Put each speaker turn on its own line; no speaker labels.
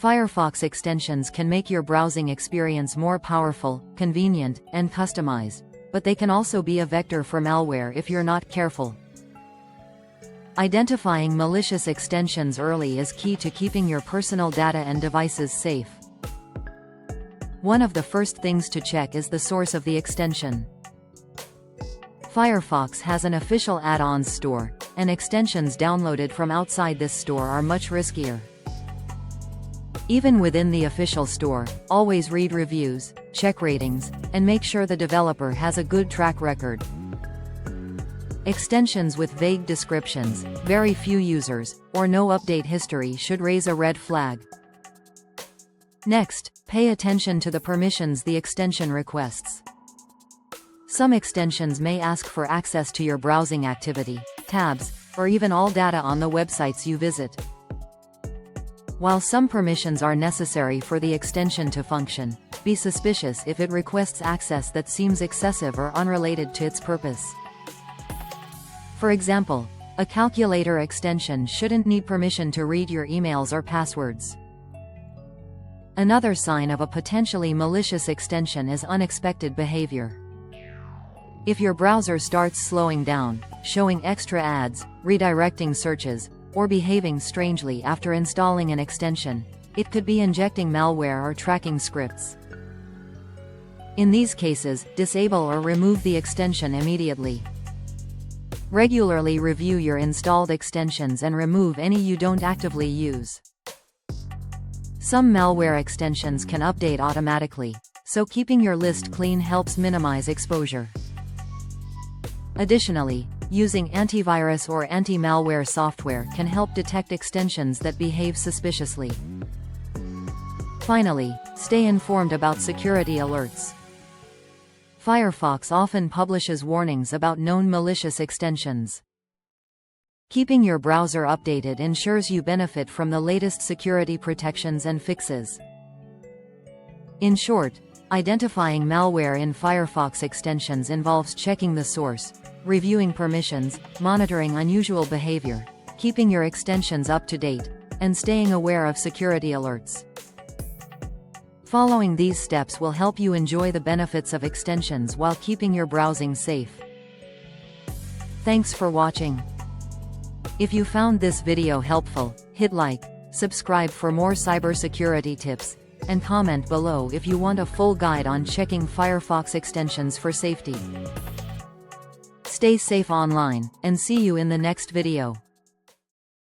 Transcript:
Firefox extensions can make your browsing experience more powerful, convenient, and customized, but they can also be a vector for malware if you're not careful. Identifying malicious extensions early is key to keeping your personal data and devices safe. One of the first things to check is the source of the extension. Firefox has an official add-ons store, and extensions downloaded from outside this store are much riskier. Even within the official store, always read reviews, check ratings, and make sure the developer has a good track record. Extensions with vague descriptions, very few users, or no update history should raise a red flag. Next, pay attention to the permissions the extension requests. Some extensions may ask for access to your browsing activity, tabs, or even all data on the websites you visit. While some permissions are necessary for the extension to function, be suspicious if it requests access that seems excessive or unrelated to its purpose. For example, a calculator extension shouldn't need permission to read your emails or passwords. Another sign of a potentially malicious extension is unexpected behavior. If your browser starts slowing down, showing extra ads, redirecting searches, or behaving strangely after installing an extension, it could be injecting malware or tracking scripts. In these cases, disable or remove the extension immediately. Regularly review your installed extensions and remove any you don't actively use. Some malware extensions can update automatically, so keeping your list clean helps minimize exposure. Additionally, using antivirus or anti-malware software can help detect extensions that behave suspiciously. Finally, stay informed about security alerts. Firefox often publishes warnings about known malicious extensions. Keeping your browser updated ensures you benefit from the latest security protections and fixes. In short, identifying malware in Firefox extensions involves checking the source, reviewing permissions, monitoring unusual behavior, keeping your extensions up to date, and staying aware of security alerts. Following these steps will help you enjoy the benefits of extensions while keeping your browsing safe. Thanks for watching. If you found this video helpful, hit like, subscribe for more cybersecurity tips, and comment below if you want a full guide on checking Firefox extensions for safety. Stay safe online, and see you in the next video.